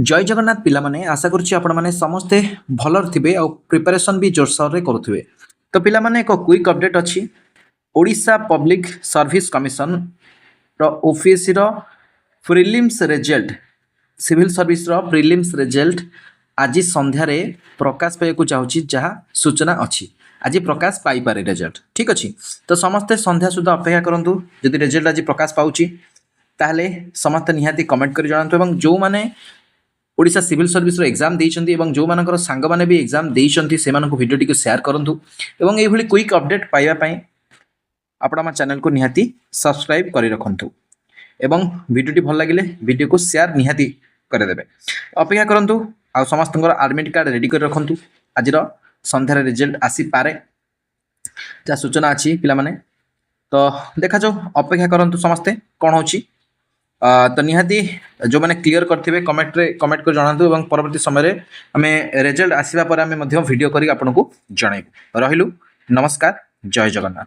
जय जगन्नाथ पिला माने आशा करुच्ची आपण माने समस्ते भलर थिबे और प्रिपरेशन भी जोरसोर रे करुथिबे। तो पिला माने एक क्विक अपडेट अछि ओडिशा पब्लिक सर्विस कमिशन रो ऑफिस रो प्रिलिम्स रिजल्ट सिविल सर्विस रो प्रिलिम्स रिजल्ट आज संध्या रे प्रकाश पाय को चाहूची जहा सूचना अछि आज प्रकाश पाई पारे रिजल्ट ठीक अछि। तो समस्ते संध्या सुधा अपेक्षा करंतु जदि रिजल्ट आज प्रकाश पाउची ताहले समस्त निहाती कमेंट कर जणांतु एवं जो माने ओडिशा सिविल सर्विस रो एग्जाम देइछन्ती एवं जो मानकर सांग माने भी एग्जाम देइछन्ती से मानको वीडियो टिको शेयर करंतु एवं एई भली क्विक अपडेट पाइबा पई आपण हम चैनल को निहाती सब्सक्राइब करि रखंतु एवं वीडियो टी भल लागिले वीडियो को शेयर निहाती करे देबे। अपेक्षा करंतु आ समस्तଙ୍କର एडमिट कार्ड रेडी कर रखंतु आज रो संध्या रे रिजल्ट आसी पारे जा सूचना अछि पिला माने। तो देखा जो अपेक्षा करंतु समस्ते कोन होची तो निहाती जो मैंने क्लियर करथिबे कमेंट कर जणांतु एवं परवर्ती समय रे हमें रिजल्ट आसीबा पर हमें वीडियो करी आपनको जणाइबु। रहिलु नमस्कार जय जगन्नाथ।